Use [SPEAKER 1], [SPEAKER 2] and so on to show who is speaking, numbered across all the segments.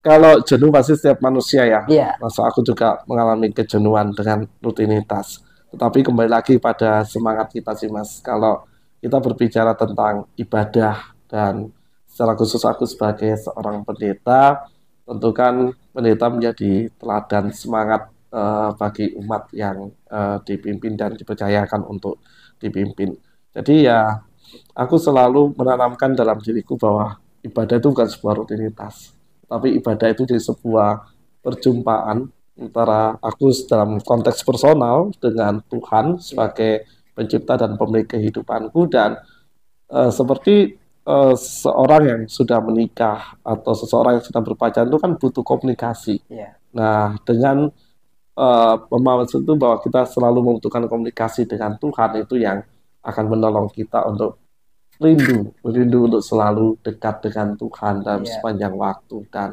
[SPEAKER 1] kalau jenuh pasti setiap manusia ya.
[SPEAKER 2] Iya.
[SPEAKER 1] Masa aku juga mengalami kejenuhan dengan rutinitas. Tetapi kembali lagi pada semangat kita sih Mas. Kalau kita berbicara tentang ibadah dan secara khusus aku sebagai seorang pendeta, tentu kan pendeta menjadi teladan semangat bagi umat yang dipimpin dan dipercayakan untuk dipimpin. Jadi ya aku selalu menanamkan dalam diriku bahwa ibadah itu bukan sebuah rutinitas, tapi ibadah itu di sebuah perjumpaan antara aku dalam konteks personal dengan Tuhan sebagai pencipta dan pemilik kehidupanku dan seperti seorang yang sudah menikah atau seseorang yang sedang berpacaran itu kan butuh komunikasi.
[SPEAKER 2] Iya.
[SPEAKER 1] Nah, dengan pemahaman itu bahwa kita selalu membutuhkan komunikasi dengan Tuhan itu yang akan menolong kita untuk rindu untuk selalu dekat dengan Tuhan dalam
[SPEAKER 2] Iya.
[SPEAKER 1] sepanjang waktu dan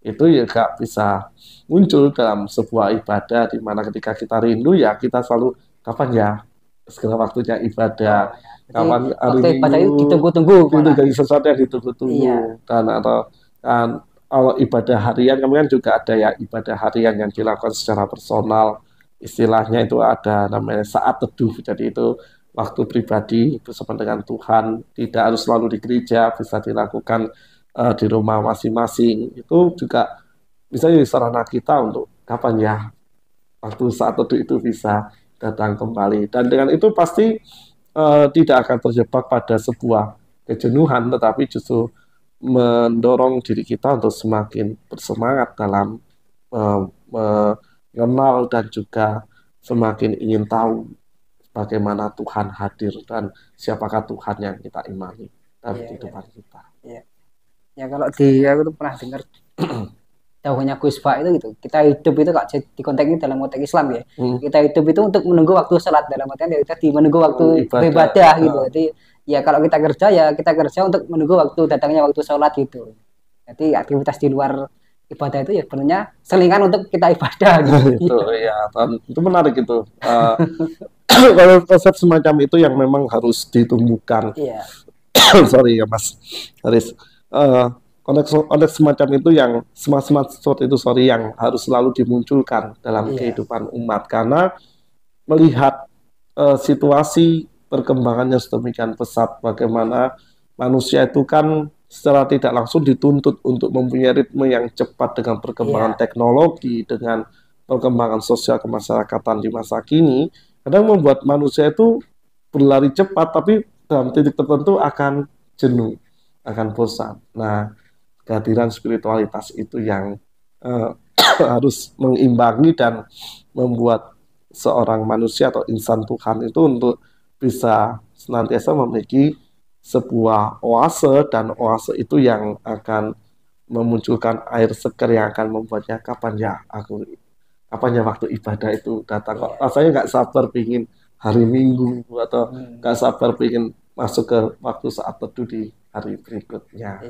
[SPEAKER 1] itu juga bisa muncul dalam sebuah ibadah di mana ketika kita rindu ya kita selalu kapan ya segala waktunya ibadah,
[SPEAKER 2] Jadi
[SPEAKER 1] kapan hari
[SPEAKER 2] waktu ibadah itu
[SPEAKER 1] Minggu
[SPEAKER 2] ditunggu-tunggu
[SPEAKER 1] itu
[SPEAKER 2] malah.
[SPEAKER 1] jadi sesuatu yang ditunggu-tunggu
[SPEAKER 2] Iya.
[SPEAKER 1] dan atau kan kalau ibadah harian kemudian juga ada ya ibadah harian yang dilakukan secara personal istilahnya itu ada namanya saat teduh jadi itu waktu pribadi bersama dengan Tuhan tidak harus selalu di gereja bisa dilakukan di rumah masing-masing itu juga bisa jadi sarana kita untuk kapan ya waktu saat teduh itu bisa datang kembali dan dengan itu pasti tidak akan terjebak pada sebuah kejenuhan tetapi justru mendorong diri kita untuk semakin bersemangat dalam mengenal dan juga semakin ingin tahu bagaimana Tuhan hadir dan siapakah Tuhan yang kita imani dalam
[SPEAKER 2] Iya, iya.
[SPEAKER 1] kehidupan kita.
[SPEAKER 2] Iya. Ya kalau aku tuh pernah dengar dawuhnya Gus Pak itu gitu. Kita hidup itu kak di konteks ini dalam konteks Islam ya. Kita hidup itu untuk menunggu waktu sholat dalam artian ya tadi menunggu waktu beribadah gitu. Jadi ya kalau kita kerja ya kita kerja untuk menunggu waktu datangnya waktu sholat gitu. Jadi aktivitas di luar ibadah itu ya sebenarnya selingan untuk kita ibadah gitu.
[SPEAKER 1] Itu ya, itu menarik itu. Kalau konsep semacam itu yang memang harus ditumbuhkan.
[SPEAKER 2] Iya.
[SPEAKER 1] Sorry ya Mas Haris. Konteks semacam itu yang seperti itu yang harus selalu dimunculkan dalam kehidupan umat karena melihat situasi perkembangannya sedemikian pesat bagaimana manusia itu kan secara tidak langsung dituntut untuk mempunyai ritme yang cepat dengan perkembangan teknologi dengan perkembangan sosial kemasyarakatan di masa kini kadang membuat manusia itu berlari cepat tapi dalam titik tertentu akan jenuh, akan bosan. Nah, kehadiran spiritualitas itu yang harus mengimbangi dan membuat seorang manusia atau insan Tuhan itu untuk bisa senantiasa memiliki sebuah oase dan oase itu yang akan memunculkan air segar yang akan membuatnya kapan ya waktu ibadah itu datang kok rasanya nggak sabar pingin hari Minggu atau nggak sabar pingin masuk ke waktu saat teduh di hari berikutnya.